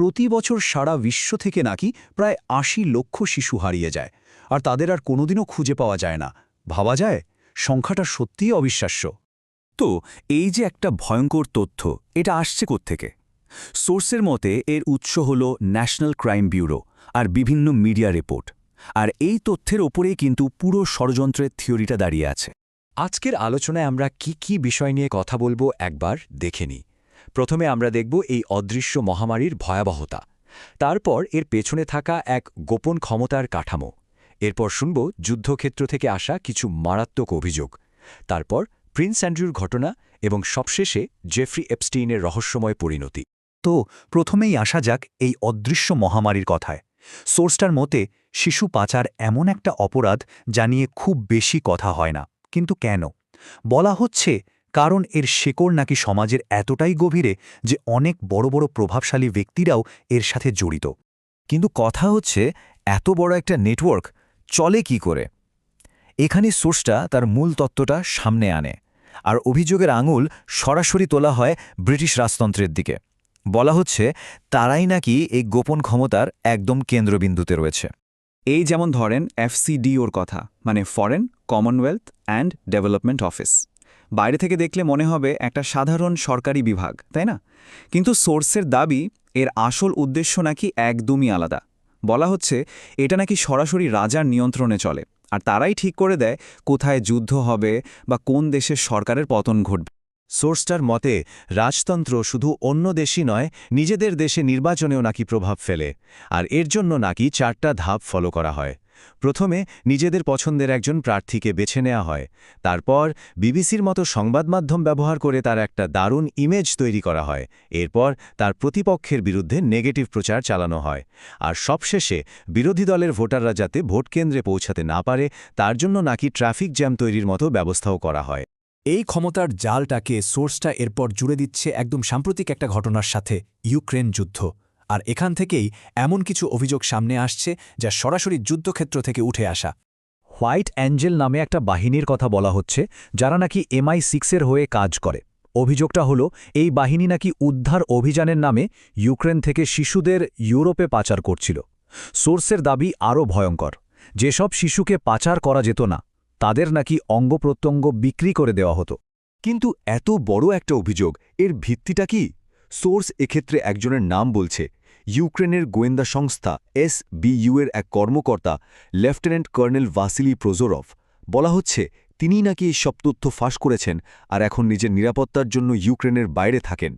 প্রতি বছর সারা বিশ্ব থেকে নাকি প্রায় ৮০ লক্ষ শিশু হারিয়ে যায়, আর তাদের আর কোনোদিনও খুঁজে পাওয়া যায় না। ভাবা যায়, সংখ্যাটা সত্যিই অবিশ্বাস্য। তো এই যে একটা ভয়ঙ্কর তথ্য, এটা আসছে কোত্থেকে? সোর্সের মতে এর উৎস হল ন্যাশনাল ক্রাইম ব্যুরো আর বিভিন্ন মিডিয়া রিপোর্ট। আর এই তথ্যের ওপরেই কিন্তু পুরো ষড়যন্ত্রের থিওরিটা দাঁড়িয়ে আছে। আজকের আলোচনায় আমরা কি বিষয় নিয়ে কথা বলবো একবার দেখে নিই। প্রথমে আমরা দেখব এই অদৃশ্য মহামারীর ভয়াবহতা, তারপর এর পেছনে থাকা এক গোপন ক্ষমতার কাঠামো, এরপর শুনব যুদ্ধক্ষেত্র থেকে আসা কিছু মারাত্মক অভিযোগ, তারপর প্রিন্স অ্যান্ড্রুর ঘটনা এবং সবশেষে জেফ্রি এপস্টিনের রহস্যময় পরিণতি। তো প্রথমেই আসা যাক এই অদৃশ্য মহামারীর কথায়। সোর্সটার মতে শিশু পাচার এমন একটা অপরাধ যা নিয়ে খুব বেশি কথা হয় না। কিন্তু কেন? বলা হচ্ছে কারণ এর শেকড় নাকি সমাজের এতটাই গভীরে যে অনেক বড় বড় প্রভাবশালী ব্যক্তিরাও এর সাথে জড়িত। কিন্তু কথা হচ্ছে, এত বড় একটা নেটওয়ার্ক চলে কি করে? এখানে সোর্সটা তার মূল তত্ত্বটা সামনে আনে, আর অভিযোগের আঙুল সরাসরি তোলা হয় ব্রিটিশ রাজতন্ত্রের দিকে। বলা হচ্ছে তারাই নাকি এই গোপন ক্ষমতার একদম কেন্দ্রবিন্দুতে রয়েছে। এই যেমন ধরেন FCDOর কথা, মানে foreign Commonwealth and development office. বাইরে থেকে দেখলে মনে হবে একটা সাধারণ সরকারি বিভাগ, তাই না? কিন্তু সোর্সের দাবি এর আসল উদ্দেশ্য নাকি একদমই আলাদা। বলা হচ্ছে এটা নাকি সরাসরি রাজার নিয়ন্ত্রণে চলে, আর তারাই ঠিক করে দেয় কোথায় যুদ্ধ হবে বা কোন দেশের সরকারের পতন ঘটবে। সোর্সটার মতে রাজতন্ত্র শুধু অন্য দেশই নয়, নিজেদের দেশে নির্বাচনেও নাকি প্রভাব ফেলে, আর এর জন্য নাকি 4টা ধাপ ফলো করা হয়। প্রথমে নিজেদের পছন্দের একজন প্রার্থীকে বেছে নেওয়া হয়, তারপর বিবিসির মতো সংবাদ মাধ্যম ব্যবহার করে তার একটা দারুণ ইমেজ তৈরি করা হয়, এরপর তার প্রতিপক্ষের বিরুদ্ধে নেগেটিভ প্রচার চালানো হয়, আর সবশেষে বিরোধী দলের ভোটাররা যাতে ভোট কেন্দ্রে পৌঁছাতে না পারে তার জন্য নাকি ট্রাফিক জ্যাম তৈরির মতো ব্যবস্থাও করা হয়। এই ক্ষমতার জালটাকে সোর্সটা এরপর জুড়ে দিচ্ছে একদম সাম্প্রতিক একটা ঘটনার সাথে, ইউক্রেন যুদ্ধ। আর এখান থেকেই এমন কিছু অভিযোগ সামনে আসছে যা সরাসরি যুদ্ধক্ষেত্র থেকে উঠে আসা। হোয়াইট অ্যাঞ্জেল নামে একটা বাহিনীর কথা বলা হচ্ছে, যারা নাকি MI6-এর হয়ে কাজ করে। অভিযোগটা হলো এই বাহিনী নাকি উদ্ধার অভিযানের নামে ইউক্রেন থেকে শিশুদের ইউরোপে পাচার করছিল। সোর্সের দাবি আরও ভয়ঙ্কর, যেসব শিশুকে পাচার করা যেত না তাদের নাকি অঙ্গপ্রত্যঙ্গ বিক্রি করে দেওয়া হতো। কিন্তু এত বড় একটা অভিযোগ, এর ভিত্তিটা কি? সোর্স এক্ষেত্রে একজনের নাম বলছে, ইউক্রেনের গোয়েন্দা সংস্থা SBU এর এক কর্মকর্তা লেফটেন্যান্ট কর্নেল ভাসিলি প্রজোরভ। বলা হচ্ছে তিনিই নাকি এই সব তথ্য ফাঁস করেছেন আর এখন নিজের নিরাপত্তার জন্য ইউক্রেনের বাইরে থাকেন।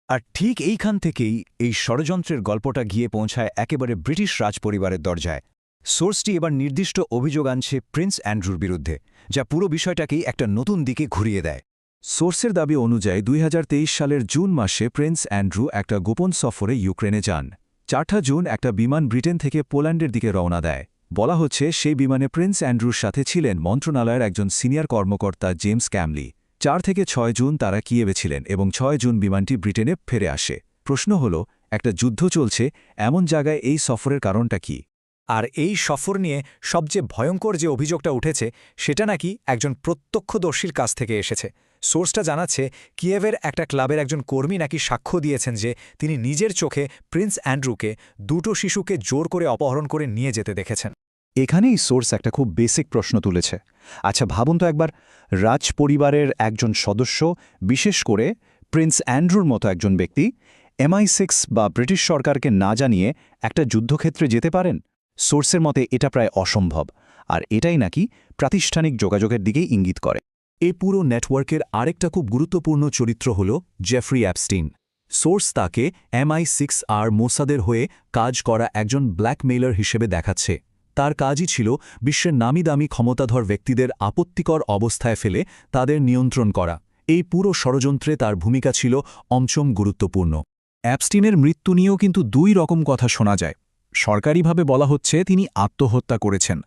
আর ঠিক এইখান থেকেই এই ষড়যন্ত্রের গল্পটা গিয়ে পৌঁছায় একেবারে ব্রিটিশ রাজপরিবারের দরজায়। সোর্সটি এবার নির্দিষ্ট অভিযোগ আনছে প্রিন্স অ্যান্ড্রুর বিরুদ্ধে, যা পুরো বিষয়টাকেই একটা নতুন দিকে ঘুরিয়ে দেয়। সোর্সের দাবি অনুযায়ী 2023 সালের জুন মাসে প্রিন্স অ্যান্ড্রু একটা গোপন সফরে ইউক্রেনে যান। 4 জুন একটা বিমান ব্রিটেন থেকে পোল্যান্ডের দিকে রওনা দেয়। বলা হচ্ছে সেই বিমানে প্রিন্স অ্যান্ড্রুর সাথে ছিলেন মন্ত্রণালয়ের একজন সিনিয়র কর্মকর্তা জেমস ক্যামলি। 4 থেকে 6 জুন তারা কিয়েভে ছিলেন এবং 6 জুন বিমানটি ব্রিটেনে ফিরে আসে। প্রশ্ন হল, একটা যুদ্ধ চলছে এমন জায়গায় এই সফরের কারণটা কি? আর এই সফর নিয়ে সবচেয়ে ভয়ঙ্কর যে অভিযোগটা উঠেছে সেটা নাকি একজন প্রত্যক্ষদর্শীর কাছ থেকে এসেছে। সোর্সটা জানাচ্ছে কিয়েভের একটা ক্লাবের একজন কর্মী নাকি সাক্ষ্য দিয়েছেন যে তিনি নিজের চোখে প্রিন্স অ্যান্ড্রুকে 2টো শিশুকে জোর করে অপহরণ করে নিয়ে যেতে দেখেছেন। এখানেই সোর্স একটা খুব বেসিক প্রশ্ন তুলেছে। আচ্ছা ভাবুন তো একবার, রাজ পরিবারের একজন সদস্য, বিশেষ করে প্রিন্স অ্যান্ড্রুর মতো একজন ব্যক্তি, MI6 বা ব্রিটিশ সরকারকে না জানিয়ে একটা যুদ্ধক্ষেত্রে যেতে পারেন? সোর্সের মতে এটা প্রায় অসম্ভব, আর এটাই নাকি প্রাতিষ্ঠানিক যোগাযোগের দিকেই ইঙ্গিত করে। এই পুরো নেটওয়ার্কের আরেকটা খুব গুরুত্বপূর্ণ চরিত্র হল জেফ্রি অ্যাপস্টিন। সোর্স তাকে MI6 আর মোসাদের হয়ে কাজ করা একজন ব্ল্যাকমেইলার হিসেবে দেখাচ্ছে। তার কাজই ছিল বিশ্বের নামিদামি ক্ষমতাধর ব্যক্তিদের আপত্তিকর অবস্থায় ফেলে তাদের নিয়ন্ত্রণ করা। এই পুরো ষড়যন্ত্রে তার ভূমিকা ছিল অমচম গুরুত্বপূর্ণ। অ্যাপস্টিনের মৃত্যু নিয়েও কিন্তু 2 রকম কথা শোনা যায়। সরকারিভাবে বলা হচ্ছে তিনি আত্মহত্যা করেছেন,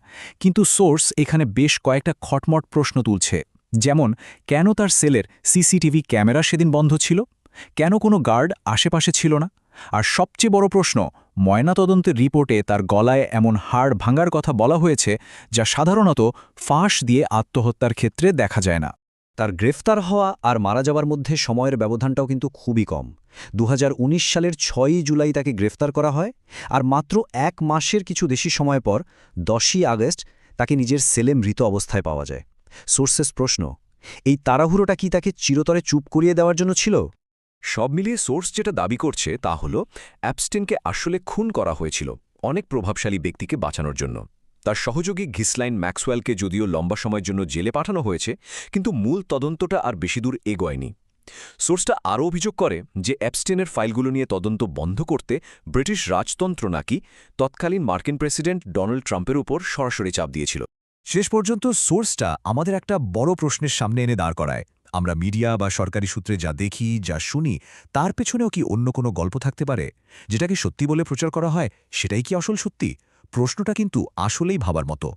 কিন্তু সোর্স এখানে বেশ কয়েকটা খটমট প্রশ্ন তুলছে। যেমন, কেন তার সেলের সিসিটিভি ক্যামেরা সেদিন বন্ধ ছিল? কেন কোনো গার্ড আশেপাশে ছিল না? আর সবচেয়ে বড় প্রশ্ন, ময়নাতদন্তের রিপোর্টে তার গলায় এমন হাড় ভাঙার কথা বলা হয়েছে যা সাধারণত ফাঁস দিয়ে আত্মহত্যার ক্ষেত্রে দেখা যায় না। তার গ্রেফতার হওয়া আর মারা যাওয়ার মধ্যে সময়ের ব্যবধানটাও কিন্তু খুবই কম। 2019 সালের 6ই জুলাই তাকে গ্রেফতার করা হয়, আর মাত্র 1 মাসের কিছু বেশি সময় পর 10ই আগস্ট তাকে নিজের সেলে মৃত অবস্থায় পাওয়া যায়। সোর্সেস প্রশ্ন, এই তাড়াহুড়োটা কি তাকে চিরতরে চুপ করিয়ে দেওয়ার জন্য ছিল? সব মিলিয়ে সোর্স যেটা দাবি করছে তা হল অ্যাপস্টেনকে আসলে খুন করা হয়েছিল অনেক প্রভাবশালী ব্যক্তিকে বাঁচানোর জন্য। তার সহযোগী ঘিসলাইন ম্যাক্সওয়েলকে যদিও লম্বা সময়ের জন্য জেলে পাঠানো হয়েছে, কিন্তু মূল তদন্তটা আর বেশি দূর এগোয়নি। সোর্সটা আরও অভিযোগ করে যে অ্যাপস্টেনের ফাইলগুলো নিয়ে তদন্ত বন্ধ করতে ব্রিটিশ রাজতন্ত্র নাকি তৎকালীন মার্কিন প্রেসিডেন্ট ডোনাল্ড ট্রাম্পের উপর সরাসরি চাপ দিয়েছিল। শেষ পর্যন্ত সোর্সটা আমাদের একটা বড় প্রশ্নের সামনে এনে দাঁড় করায়। আমরা মিডিয়া বা সরকারি সূত্রে যা দেখি, যা শুনি, তার পেছনেও কি অন্য কোনো গল্প থাকতে পারে? যেটাকে সত্যি বলে প্রচার করা হয় সেটাই কি আসল সত্যি? প্রশ্নটা কিন্তু আসলেই ভাবার মতো।